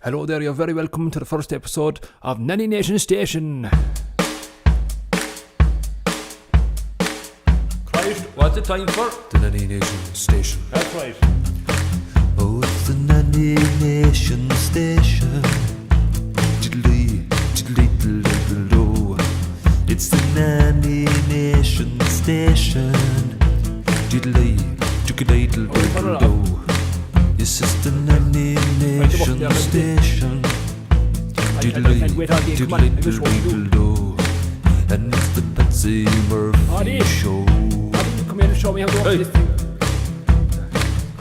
Hello there, you're very welcome to the first episode of Nanny Nation Station. Christ, what's the time for? The Nanny Nation Station. That's right. Oh, it's the Nanny Nation Station. Diddly, diddly, diddly, do. It's the Nanny Nation Station. Diddly, diddly, diddly, do. Yes, it's the Nanny Nation Station. Diddly, diddly, diddly, do. And it's the Patsy Murphy Show. Come here and show me how to open this thing.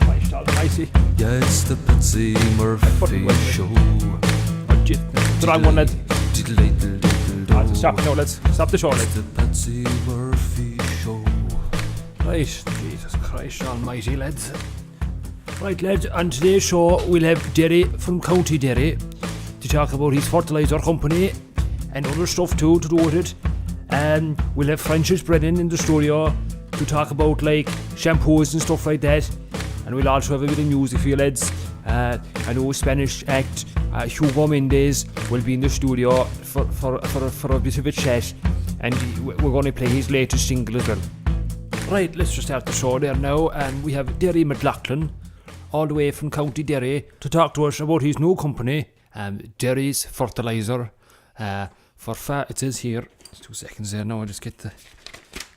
Christ almighty. Yeah, it's the Patsy Murphy Show. The wrong one, lad. Stop now, let's stop the show, It's lad. the Patsy Murphy Show. Right, Jesus Christ almighty, lads. Right, lads, on today's show we'll have Derry from County Derry to talk about his fertiliser company and other stuff too to do with it. And we'll have Brennan in the studio to talk about like shampoos and stuff like that. And we'll also have a bit of music for you lads. I know Spanish act Hugo Mendes will be in the studio for a bit of a chat, and we're going to play his latest single as well. Right, let's just start the show there now, and we have Derry Mcloughlin all the way from County Derry to talk to us about his new company, Derry's Fertiliser. It says here, 2 seconds there now, I just get the...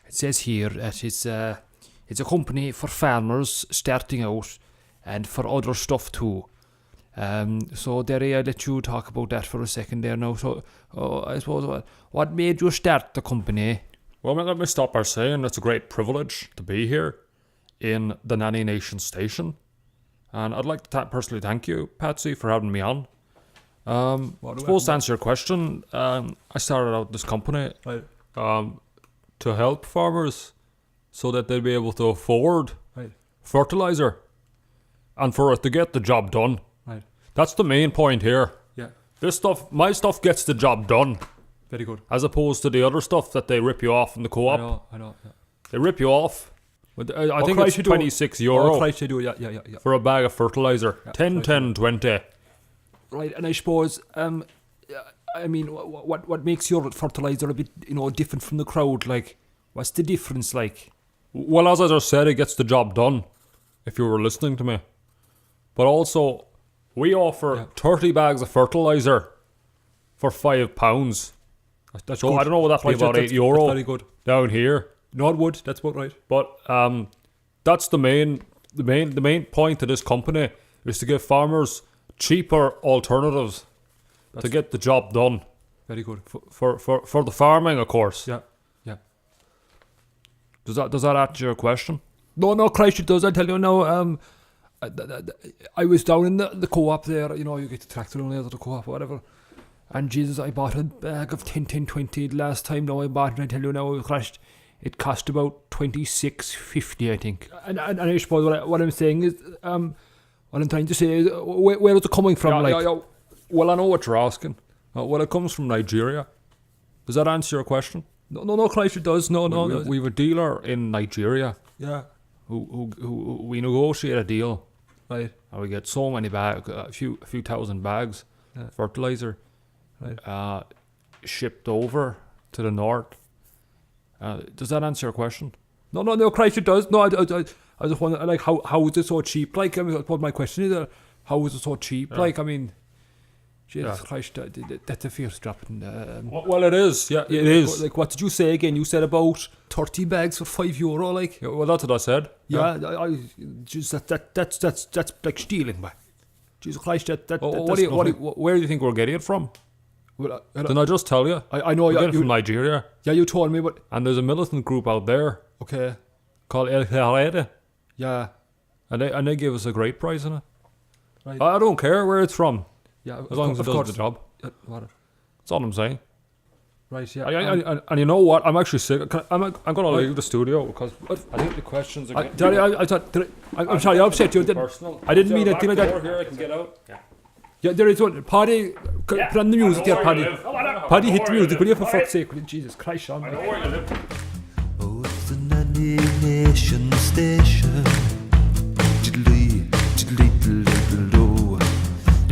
It says here that it's a company for farmers starting out and for other stuff too. So Derry, I'll let you talk about that for a second there now. So I suppose what made you start the company? Well, let me start by saying it's a great privilege to be here in the Nanny Nation Station. And I'd like to personally thank you, Patsy, for having me on. I suppose to answer your question, I started out this company to help farmers so that they'd be able to afford fertiliser and for it to get the job done. Right. That's the main point here. Yeah. My stuff gets the job done. Very good. As opposed to the other stuff that they rip you off in the co-op. I know. Yeah. They rip you off. I think Christ, it's you do. €26 Christ, you do. Yeah. for a bag of fertiliser. Yeah, 10, 10, 20. Right, and I suppose, I mean, what makes your fertiliser a bit, different from the crowd? Like, what's the difference like? Well, as I just said, it gets the job done, if you were listening to me. But also, we offer 30 bags of fertiliser for £5. That's So good. I don't know what that'd be about That's €8 very good. down here. No, it would. That's about right. But that's the main point of this company is to give farmers cheaper alternatives to get the job done Very good. for the farming, of course. Yeah. Does that answer your question? No, Christ, it does. I tell you now. I was down in the co-op there. You get the tractor only out of the co-op, or whatever. And Jesus, I bought a bag of 10, 20 last time. Now I bought it. I tell you now, it cost about $26.50, I think. And I suppose what I'm saying is, what I'm trying to say is, where is it coming from? Yeah. Well, I know what you're asking. Well, it comes from Nigeria. Does that answer your question? No, Christ, it does. No. We have a dealer in Nigeria Yeah. who we negotiate a deal, Right. and we get so many bags, a few thousand bags, of fertilizer, Right. shipped over to the north. Does that answer your question? No, Christ, it does. No, I just wonder, like, how is it so cheap? Like, I mean, what my question is, how is it so cheap? Like, I mean, Jesus Christ, that's a fierce drop. Well, it is. Yeah, it is. Like, what did you say again? You said about 30 bags for €5, like. Yeah, well, that's what I said. Yeah, I just that's like stealing, man. Jesus Christ, Where do you think we're getting it from? Well, Didn't I just tell you? I know. We're Yeah, getting it from Nigeria, yeah, you told me, but and there's a militant group out there okay. called El Jarede, Yeah, and they give us a great price on it. right. I don't care where it's from, Yeah, as long as it of does course. the job. What? That's all I'm saying. Right, yeah. And you know what? I'm actually sick. I'm going to leave the studio because I think the questions are Daddy, I'm sorry, I upset you. personal. I didn't mean anything like that. Here I can get out. Yeah, there is one. Paddy, put on the music there, Paddy. Paddy, hit the music, will you, for fuck's sake? Jesus Christ, Sean. I know where you live. Oh, it's the Nanny Nation Station. Diddly, diddly, diddly, diddly,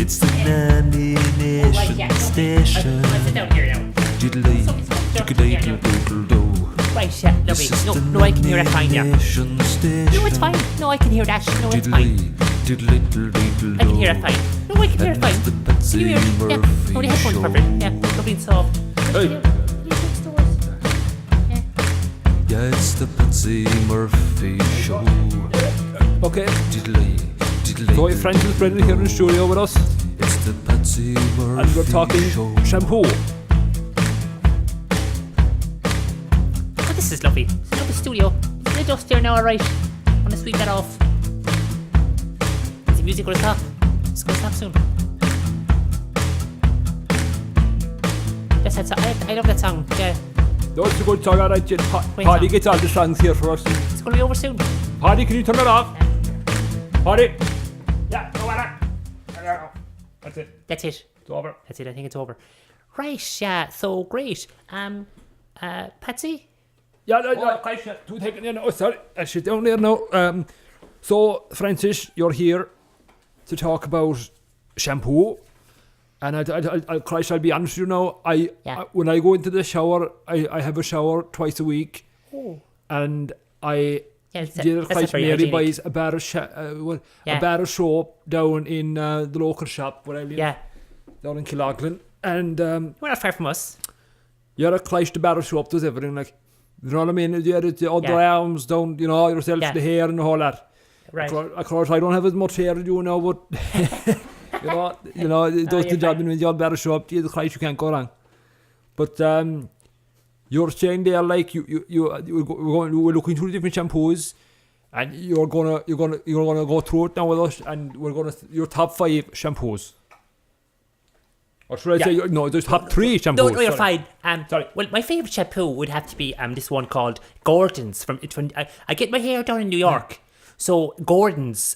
It's the Nanny Nation Station. I'll sit down here now. Diddly, diddly, doodle do. Right, yeah, lovely. No, I can hear that fine, yeah. Nation Station. No, it's fine. No, I can hear that. No, it's fine. Diddly, diddly, I can hear that fine. No, I can hear it fine. the Patsy Can you hear it? Yeah. Murphy No, the headphones Show. are perfect. Yeah, lovely and soft. Hey. Yeah, it's the Patsy Murphy Show. Okay. Diddly, diddly, So, Francis Brennan here in the studio with us, it's the Patsy Murphy and we're talking Show. shampoo. Oh, this is lovely. It's a lovely studio. Is the dust here now, alright? I'm gonna sweep that off. Is the music gonna stop? It's gonna stop soon. That's that song. I love that song. Yeah. That's a good song, alright, Jen. Great Paddy song. gets all the songs here for us. It's gonna be over soon. Paddy, can you turn it off? Paddy? Yeah, no matter. That's it. That's it. It's over. That's it. I think it's over. Right. Yeah. So great. Patsy. Yeah, do take it in. Oh, sorry. I sit down there now. So, Francis, you're here to talk about shampoo. And Christ, I'll be honest with you now. Yeah. When I go into the shower, I have a shower twice a week. Oh. And I... Yeah, that's Christ, not very Mary hygienic. buys a bar of a bar of soap down in the local shop where I live. Yeah. Down in Mcloughlin. And We're not far from us. you're a Christ, the bar of soap does everything, like, you know what I mean? You're the underarms down, you know, yourself, Yeah. the hair and all that. Right. Of course, I don't have as much hair as you know, but you know, it does the you're job fine. when you're better shop. Jesus Christ, you can't go wrong. But you're saying there, like we're looking through different shampoos, and you're gonna go through it now with us, and we're gonna your top 5 shampoos. Or should I say no? There's top 3 shampoos. No, you're sorry. fine. Sorry. Well, my favourite shampoo would have to be this one called Gordon's. From I get my hair done in New York, so Gordon's.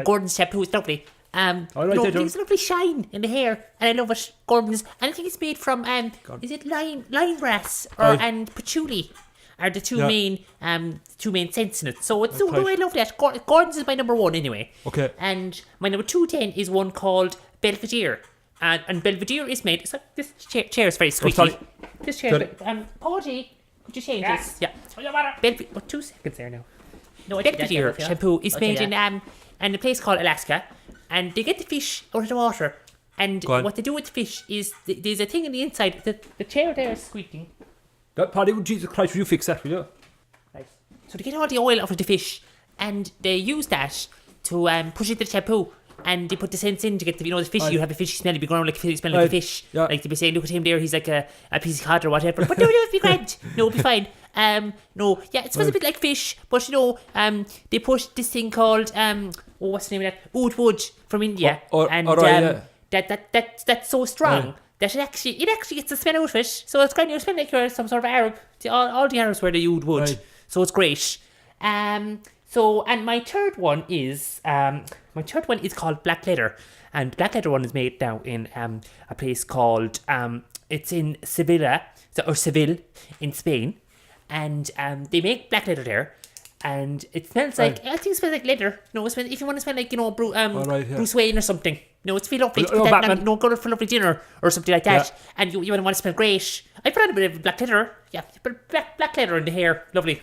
Gordon's shampoo is lovely. There's a lovely shine in the hair, and I love it. Gordon's, and I think it's made from is it lime grass and patchouli are the two main scents in it. So it's I love that. Gordon's is my number 1 anyway. Okay. And my number 2 then is one called Belvedere. And Belvedere is made. So this chair is very squeaky. sorry. This chair is very, Paudie, could you change this? Yeah. 2 seconds there now. No, Belvedere shampoo is made in a place called Alaska, and they get the fish out of the water. And what they do with the fish is there's a thing on the inside. The chair there is squeaking. That Paddy, Jesus Christ, will you fix that, will you? Right. So they get all the oil out of the fish, and they use that to push it to the shampoo. And they put the scents in to get the fish. You have a fishy smell. You'd be going around like a smell like a fish. Yeah. Like they'd be saying, look at him there. He's like a piece of cod or whatever. But no, it'll be grand. No, it'll be fine. It smells a bit like fish. But they put this thing called what's the name of that? Oud wood from India. That's so strong that it actually gets the smell out of it. So it's kind of smell like you're some sort of Arab. All the Arabs wear the oud wood. Right. So it's great. And my third one is called Black Leather, and Black Leather one is made now in a place called it's in Seville in Spain, and they make black leather there, and it smells like I think it smells like leather. No, it smells, if you want to smell like Bruce Wayne or something. No, it's feel lovely. Go for a lovely dinner or something like that, and you want to smell great. I put on a bit of black leather. Yeah, put black leather in the hair. Lovely.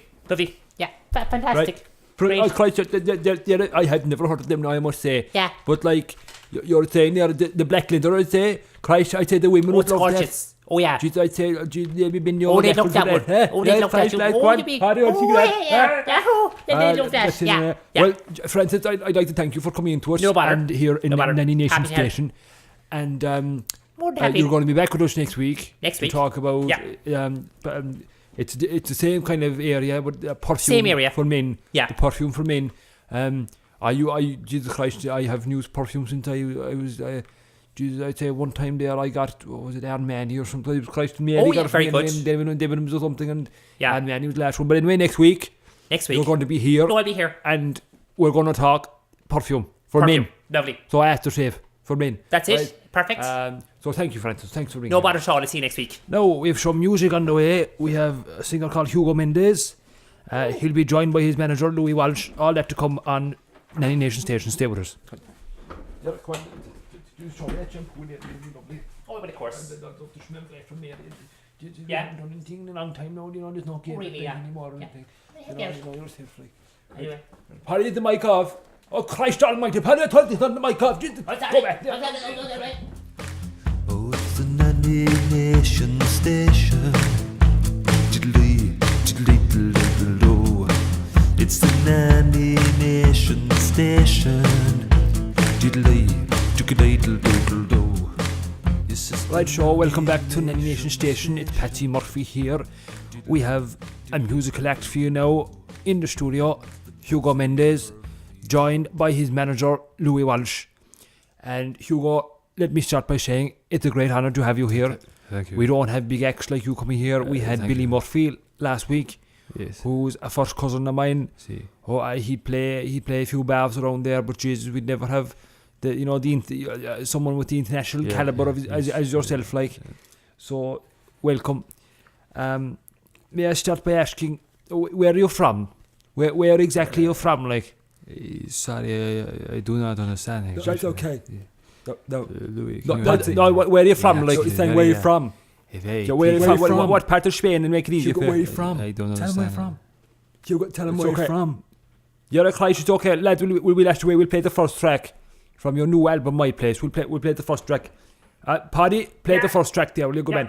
Yeah, fantastic. Right. Great. Christ, I had never heard of them now, I must say. Yeah. But like, you're saying there, the black leather, I'd say, Christ, I'd say the women would it's love gorgeous. that. Oh yeah. Jeez, I'd say, they'd be in Oh, they love that one. They love that. They love that. Yeah. Well, Francis, I'd like to thank you for coming in to us. No bother. And here in Nanny Nation Happy to help. Station. And More than happy. you're going to be back with us next week. Next week. To talk about... it's the same kind of area, but perfume Same area. for men. Yeah. The perfume for men. Jesus Christ, I have used perfume since I was... Jesus, I'd say one time there I got, what was it, Manny or something. It was Christ and Mary. Oh, got yeah, very good. Debenhams or something, and Yeah. Manny was the last one. But anyway, next week, you're going to be here. No, I'll be here. And we're going to talk perfume for men. Lovely. So aftershave for men. That's it. Right. Perfect. So thank you, Francis. Thanks for being No here. bother at all. I'll see you next week. Now, we have some music on the way. We have a singer called Hugo Mendes. He'll be joined by his manager, Louis Walsh. All that to come on Nanny Nation Station. Stay with us. Yeah, come on. show you that shampoo there, really lovely. Oh, but of course. I'd love to smell great from there. You Yeah. haven't done anything in a long time now, there's no game Really, yeah. anymore or Yeah. anything. Yeah. Yourself, like. Anyway. Paddy, the mic off. Oh, Christ almighty, Paddy, I told you to turn the mic off. Go back there. Oh, it's the Nanny Nation Station. Diddly, diddly, diddly, diddly. It's the Nanny Nation Station. Diddly, diddly, diddly, diddly. Yes, it's the Right, so welcome back to Nanny Nation Station. It's Patsy Murphy here. We have a musical act for you now in the studio. Hugo Mendes, joined by his manager Louis Walsh. And Hugo, let me start by saying it's a great honour to have you here. Thank you. We don't have big acts like you coming here. We had thank Billy you. Murphy last week, Yes. who's a first cousin of mine. See. He'd play a few bars around there, but Jesus, we'd never have someone with the international Yeah, caliber yeah, as yourself, like. So, welcome. May I start by asking, where are you from? Where exactly are you from, like? Sorry, I do not understand. That's okay. No. Louis, Where are you from, Yeah, like? So he's saying where you from? Where are you from? What part of Spain, and make it easier Hugo, for where you? you from? I don't Tell him where understand. you're from. Hugo, tell him It's where okay. you're from. You're a Christ, it's okay. Lads, we'll last away. We'll play the first track from your new album, My Place. We'll play the first track. Paddy, play the first track there. Will you go, man?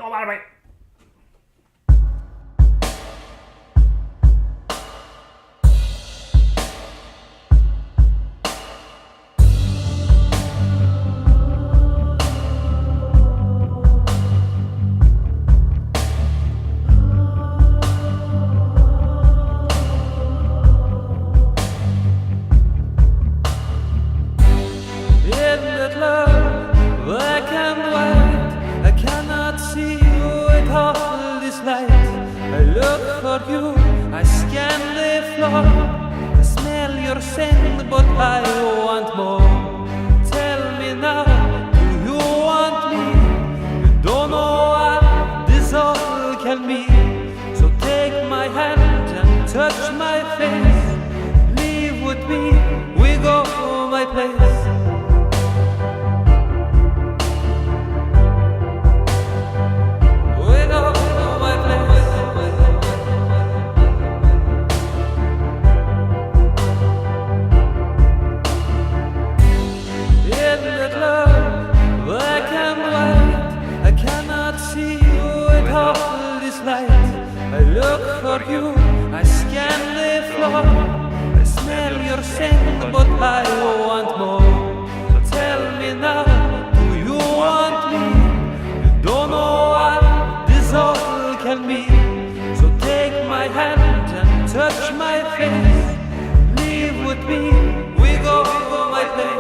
In that love, black and white, I cannot see you with all this light. I look for you, I scan the floor, I smell your scent, but I want more. Tell me now, do you want me? You don't know what this all can mean. So take my hand and touch my face. Leave with me, we go to my place. You, I scan the floor, I smell your scent, but I want more. So tell me now, do you want me? You don't know what this all can mean. So take my hand and touch my face. Leave with me, we go to my place.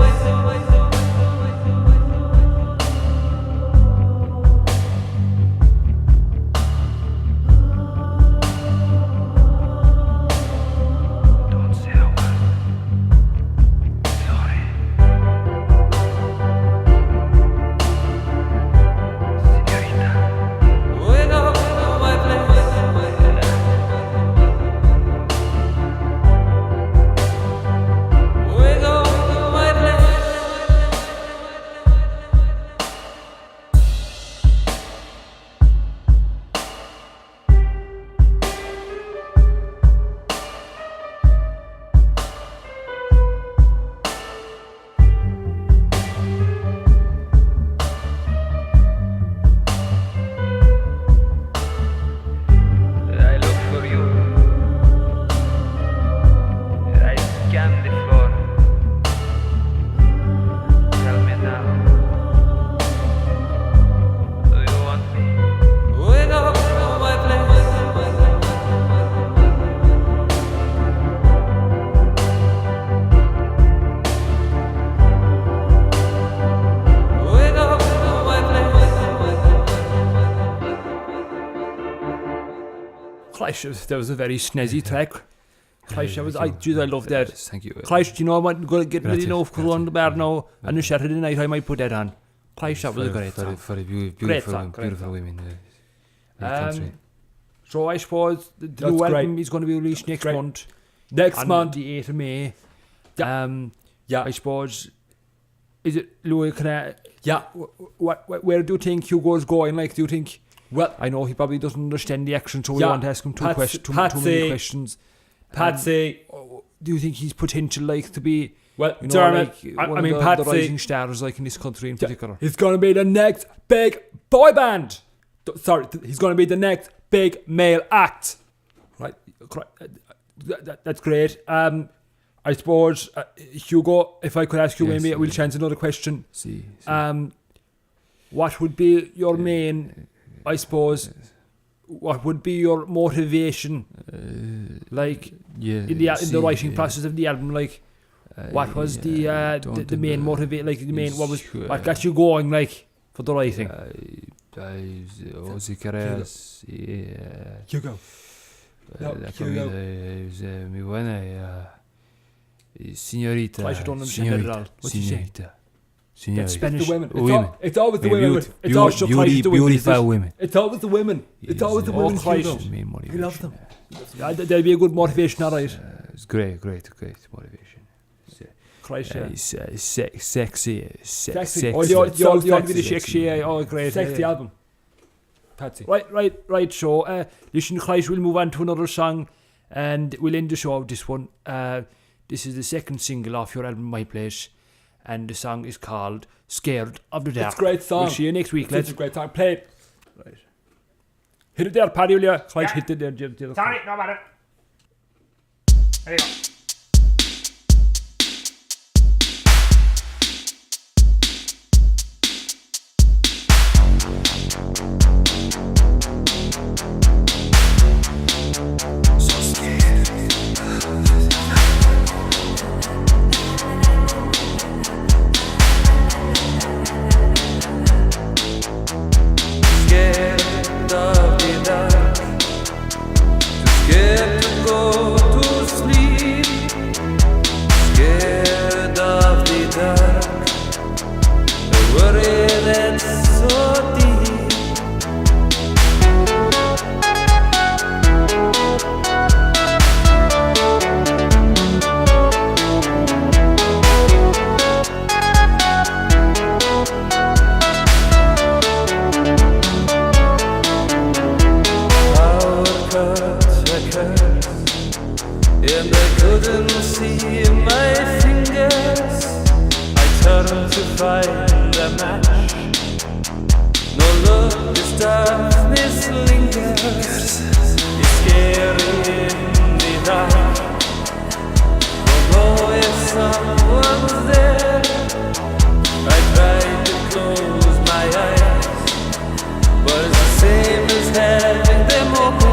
Christ, that was a very snazzy track. Christ, I love that. Thank you. Christ, you know, I'm going to get ready Grazie, now for grazie. on the bar now, and on Saturday night I might put that on. Christ, that was a great song. For the beautiful, Great song, great beautiful song. women. in the country. So I suppose the That's new great. album is going to be released next Great. month. Next On month. the 8th of May. Yeah. I suppose Is it Louis? Can I? Yeah. Where do you think Hugo's going? Like, do you think? Well, I know he probably doesn't understand the accent, so we Yeah, want to ask him too many Patsy. questions. Patsy. Do you think he's potential like to be? Well, You know, Dermot, like one I mean, of the Patsy. rising stars, like in this country in particular. He's going to be the next big boy band. He's going to be the next big male act. Right, that's great. I suppose Hugo, if I could ask you, maybe we'll chance another question. What would be your main? I suppose. What would be your motivation? Like in the writing process of the album, like. What was the main motivate? Like the main, what got you going? Like for the writing. Hugo. Signorita. I don't understand that at all. What's he saying? That's Spanish. The women. Women. It's always the women. It's always the Beautiful women. It's always the women. It's always the women. Christ. Hugo. We love them. That'd be a good motivation, alright. It's great motivation. Christ, yeah. Sexy. Oh, You so want to be the sexy. sexy, yeah. Oh, great. Sexy yeah. album. Patsy. Right, so, listen, Christ, we'll move on to another song, and we'll end the show with this one. This is the second single off your album, My Place, and the song is called Scared of the Dark. It's a great song. We'll see you next week, It's lads. a great song. Play it. Right. Hit it there, Paddy, will you? Christ, hit it there. Sorry, no matter. There you go. Scared of the dark, too scared to go to sleep. Scared of the dark, a worry that's so deep. And I couldn't see my fingers. I turned to find a match. No love, this darkness lingers. It's scary in the dark. Don't know if someone's there. I try to close my eyes, but it's the same as having them open.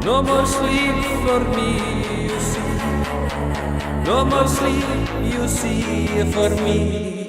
No more sleep for me, you see. No more sleep, you see, for me.